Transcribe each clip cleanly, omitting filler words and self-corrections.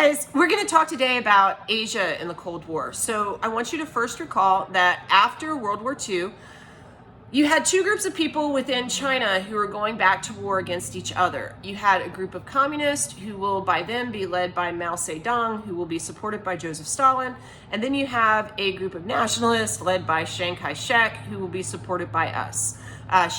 Guys, we're going to talk today about Asia and the Cold War. So I want you to first recall that after World War II, you had two groups of people within China who were going back to war against each other. You had a group of communists who will by then be led by Mao Zedong, who will be supported by Joseph Stalin. And then you have a group of nationalists led by Chiang Kai-shek, who will be supported by us.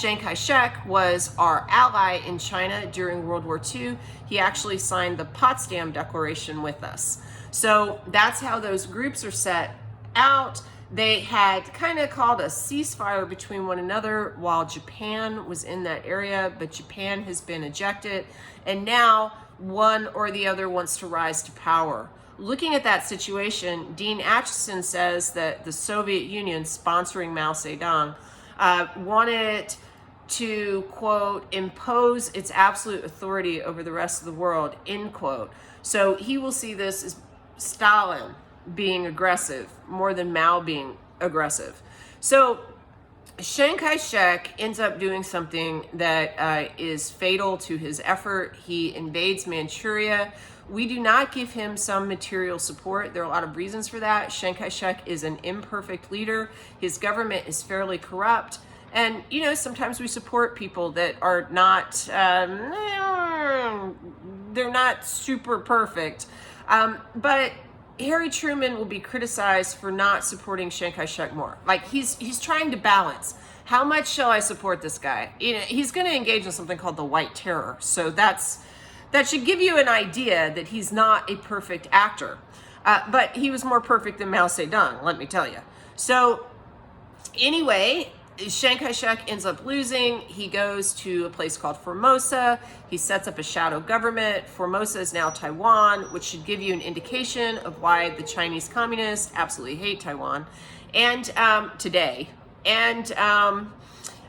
Chiang Kai-shek was our ally in China during World War II. He actually signed the Potsdam Declaration with us. So that's how those groups are set out. They had kind of called a ceasefire between one another while Japan was in that area, but Japan has been ejected, and now one or the other wants to rise to power. Looking at that situation, Dean Acheson says that the Soviet Union, sponsoring Mao Zedong, wanted to, quote, impose its absolute authority over the rest of the world, end quote. So he will see this as Stalin being aggressive more than Mao being aggressive. So Chiang Kai-shek ends up doing something that is fatal to his effort. He invades Manchuria. We do not give him some material support. There are a lot of reasons for that. Chiang Kai-shek is an imperfect leader. His government is fairly corrupt. And, you know, sometimes we support people that are not, they're not super perfect. But Harry Truman will be criticized for not supporting Chiang Kai-shek more. Like he's trying to balance. How much shall I support this guy? You know, he's going to engage in something called the White Terror. So that should give you an idea that he's not a perfect actor. But he was more perfect than Mao Zedong, let me tell you. So anyway, Chiang Kai-shek ends up losing. He goes to a place called Formosa. He sets up a shadow government. Formosa is now Taiwan, which should give you an indication of why the Chinese communists absolutely hate Taiwan and today. And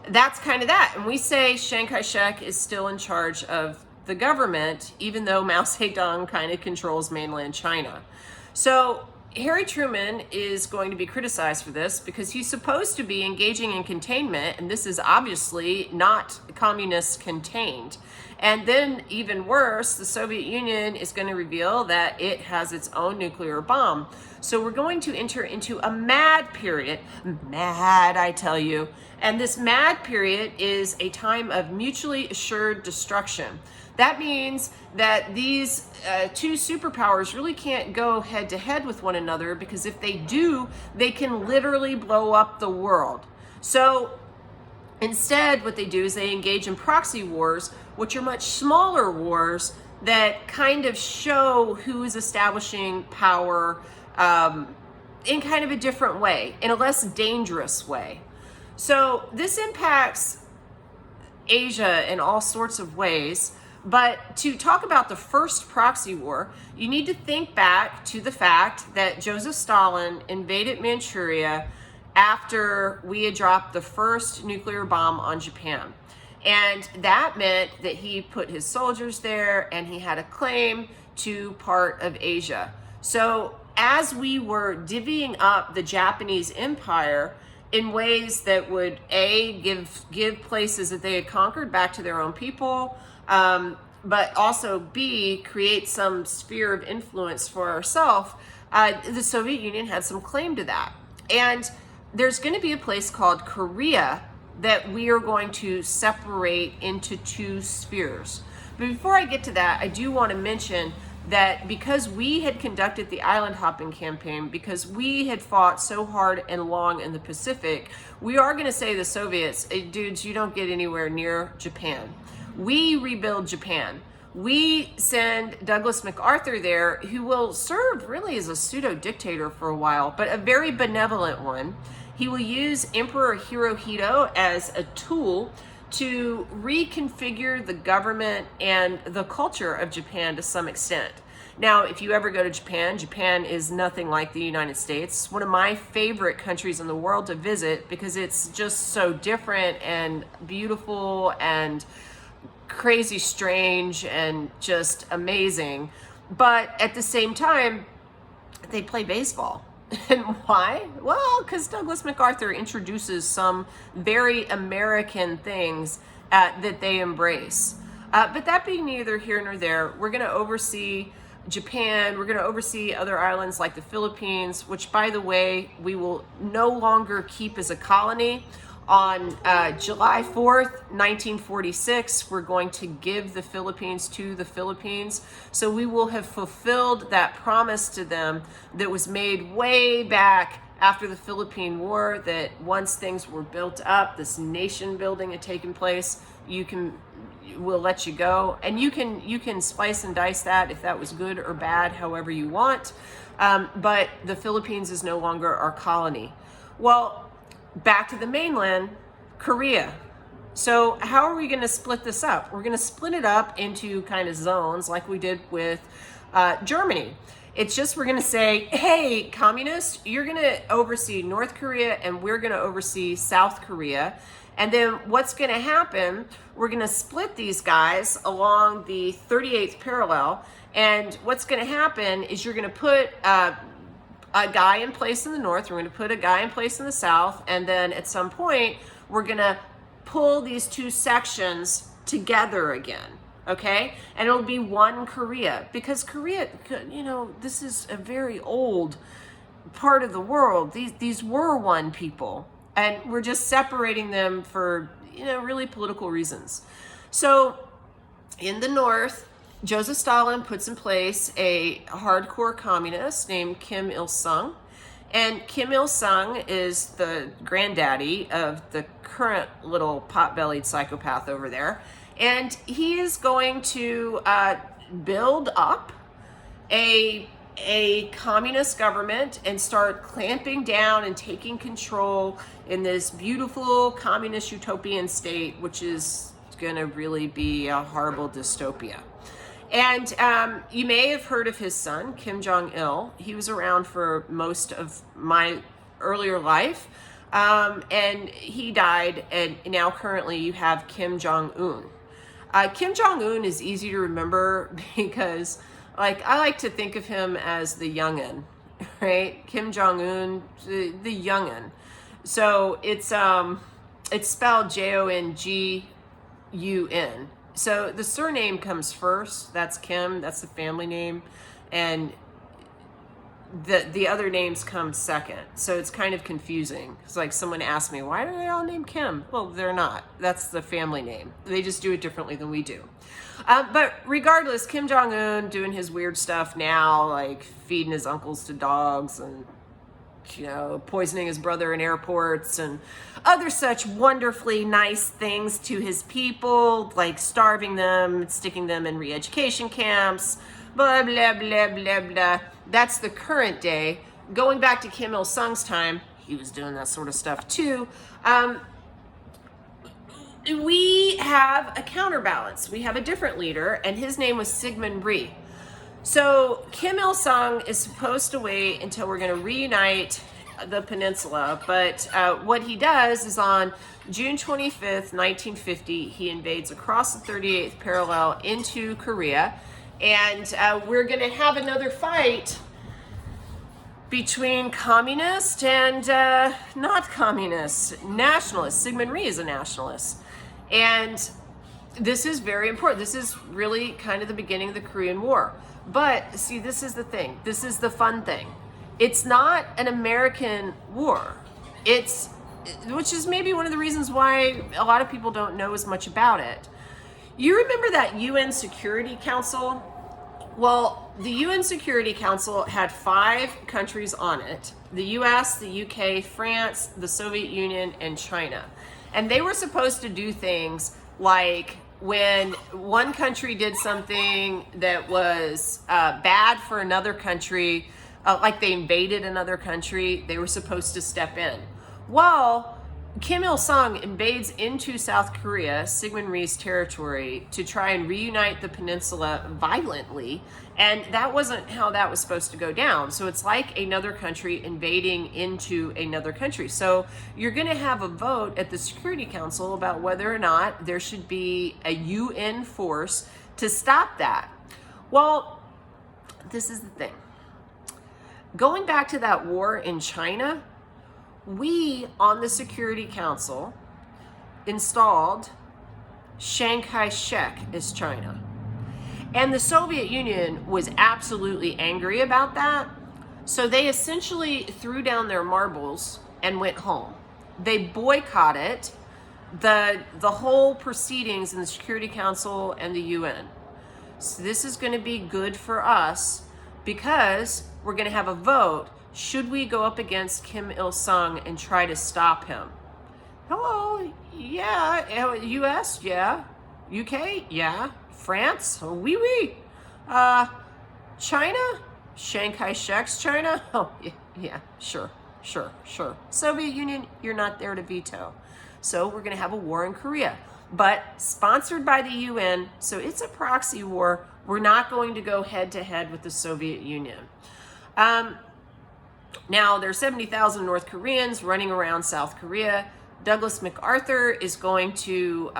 that's kind of that. And we say Chiang Kai-shek is still in charge of the government, even though Mao Zedong kind of controls mainland China. So Harry Truman is going to be criticized for this because he's supposed to be engaging in containment, and this is obviously not communist contained. And then even worse, the Soviet Union is going to reveal that it has its own nuclear bomb. So we're going to enter into a mad period, mad, I tell you. And this mad period is a time of mutually assured destruction. That means that these two superpowers really can't go head to head with one another, because if they do, they can literally blow up the world. So instead, what they do is they engage in proxy wars, which are much smaller wars that kind of show who is establishing power in kind of a different way, in a less dangerous way. So this impacts Asia in all sorts of ways. But to talk about the first proxy war, you need to think back to the fact that Joseph Stalin invaded Manchuria after we had dropped the first nuclear bomb on Japan. And that meant that he put his soldiers there and he had a claim to part of Asia. So as we were divvying up the Japanese empire in ways that would give places that they had conquered back to their own people, but also B, create some sphere of influence for ourselves, the Soviet Union had some claim to that. And there's going to be a place called Korea that we are going to separate into two spheres. But before I get to that, I do want to mention that because we had conducted the island hopping campaign, because we had fought so hard and long in the Pacific, we are going to say to the Soviets, hey, dudes, you don't get anywhere near Japan. We rebuild Japan. We send Douglas MacArthur there, who will serve really as a pseudo-dictator for a while, but a very benevolent one. He will use Emperor Hirohito as a tool to reconfigure the government and the culture of Japan to some extent. Now, if you ever go to Japan, Japan is nothing like the United States. It's one of my favorite countries in the world to visit because it's just so different and beautiful and crazy strange and just amazing. But at the same time, they play baseball. And why? Well, because Douglas MacArthur introduces some very American things that they embrace. But that being neither here nor there, we're going to oversee Japan. We're going to oversee other islands like the Philippines, which, by the way, we will no longer keep as a colony. On July 4th, 1946, we're going to give the Philippines to the Philippines. So we will have fulfilled that promise to them that was made way back after the Philippine War, that once things were built up, this nation building had taken place, we'll let you go. And you can slice and dice that if that was good or bad, however you want. But the Philippines is no longer our colony. Well, back to the mainland, Korea. So how are we going to split this up? We're going to split it up into kind of zones like we did with Germany. It's just we're going to say, hey, communists, you're going to oversee North Korea and we're going to oversee South Korea. And then what's going to happen, we're going to split these guys along the 38th parallel. And what's going to happen is you're going to put a guy in place in the north, we're going to put a guy in place in the south, and then at some point we're going to pull these two sections together again, okay? And it'll be one Korea, because Korea, you know, this is a very old part of the world. These were one people, and we're just separating them for, you know, really political reasons. So in the north, Joseph Stalin puts in place a hardcore communist named Kim Il-sung. And Kim Il-sung is the granddaddy of the current little pot-bellied psychopath over there. And he is going to build up a communist government and start clamping down and taking control in this beautiful communist utopian state, which is going to really be a horrible dystopia. And you may have heard of his son, Kim Jong-il. He was around for most of my earlier life, and he died, and now currently you have Kim Jong-un. Kim Jong-un is easy to remember because, like, I like to think of him as the youngin', right? Kim Jong-un, the youngin'. So it's spelled Jongun. So the surname comes first. That's Kim. That's the family name, and the other names come second. So it's kind of confusing. It's like someone asked me, why do they all name Kim? Well, they're not. That's the family name. They just do it differently than we do. But regardless, Kim Jong-un doing his weird stuff now, like feeding his uncles to dogs and, you know, poisoning his brother in airports and other such wonderfully nice things to his people, like starving them, sticking them in re-education camps, blah, blah, blah, blah, blah. That's the current day. Going back to Kim Il-sung's time, he was doing that sort of stuff too. We have a counterbalance. We have a different leader, and his name was Syngman Rhee. So Kim Il-sung is supposed to wait until we're going to reunite the peninsula, but what he does is on June 25th, 1950, he invades across the 38th parallel into Korea, and we're going to have another fight between communist and not communist, nationalist. Syngman Rhee is a nationalist. And this is very important. This is really kind of the beginning of the Korean War. But see, this is the thing. This is the fun thing. It's not an American war. Which is maybe one of the reasons why a lot of people don't know as much about it. You remember that UN Security Council? Well, the UN Security Council had 5 countries on it: the US, the UK, France, the Soviet Union, and China. And they were supposed to do things like, when one country did something that was bad for another country, like they invaded another country, they were supposed to step in. Well, Kim Il-sung invades into South Korea, Syngman Rhee's territory, to try and reunite the peninsula violently, and that wasn't how that was supposed to go down. So it's like another country invading into another country. So you're going to have a vote at the Security Council about whether or not there should be a UN force to stop that. Well, this is the thing. Going back to that war in China, we on the Security Council installed Chiang Kai-shek as China. And the Soviet Union was absolutely angry about that. So they essentially threw down their marbles and went home. They boycotted the whole proceedings in the Security Council and the UN. So this is going to be good for us because we're going to have a vote. Should we go up against Kim Il-sung and try to stop him? Hello, yeah. US, yeah. UK, yeah. France, oh, oui, oui. China, Chiang Kai-shek's China, oh, yeah, sure. Soviet Union, you're not there to veto. So we're going to have a war in Korea, but sponsored by the UN, so it's a proxy war. We're not going to go head to head with the Soviet Union. Now, there are 70,000 North Koreans running around South Korea. Douglas MacArthur is going to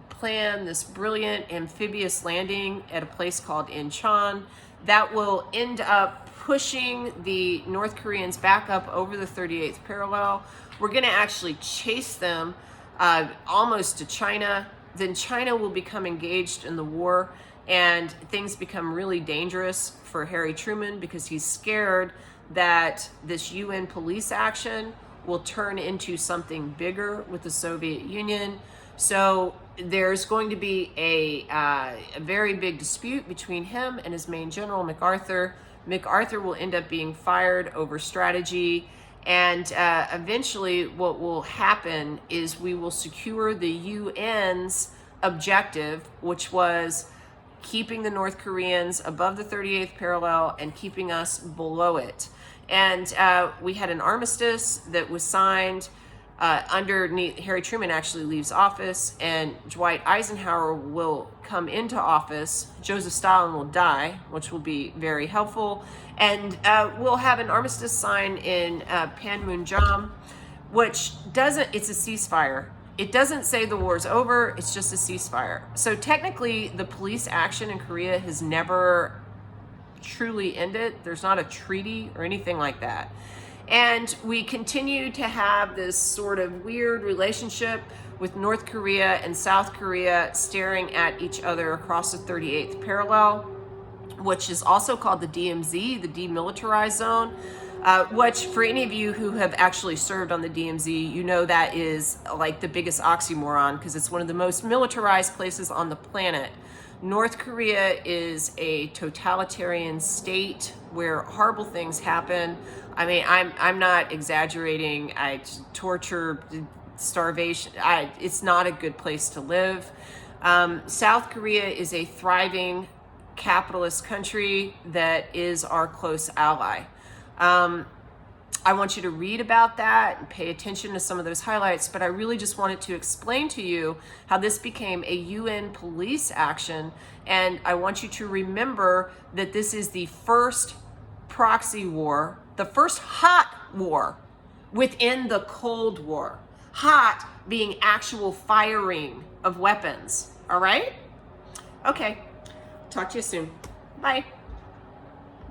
plan this brilliant amphibious landing at a place called Incheon that will end up pushing the North Koreans back up over the 38th parallel. We're going to actually chase them almost to China. Then China will become engaged in the war, and things become really dangerous for Harry Truman because he's scared that this UN police action will turn into something bigger with the Soviet Union. So there's going to be a very big dispute between him and his main general, MacArthur. MacArthur will end up being fired over strategy. And eventually what will happen is we will secure the UN's objective, which was keeping the North Koreans above the 38th parallel and keeping us below it. And we had an armistice that was signed underneath. Harry Truman actually leaves office, and Dwight Eisenhower will come into office. Joseph Stalin will die, which will be very helpful. And we'll have an armistice signed in Panmunjom, which it's a ceasefire. It doesn't say the war's over, it's just a ceasefire. So technically, the police action in Korea has never truly ended. There's not a treaty or anything like that. And we continue to have this sort of weird relationship with North Korea and South Korea staring at each other across the 38th parallel, which is also called the DMZ, the Demilitarized Zone, which for any of you who have actually served on the DMZ, you know that is like the biggest oxymoron because it's one of the most militarized places on the planet. North Korea is a totalitarian state where horrible things happen. I mean, I'm not exaggerating. Torture, starvation. It's not a good place to live. South Korea is a thriving capitalist country that is our close ally. I want you to read about that and pay attention to some of those highlights, but I really just wanted to explain to you how this became a UN police action, and I want you to remember that this is the first proxy war, the first hot war within the Cold War. Hot being actual firing of weapons, all right? Okay, talk to you soon. Bye.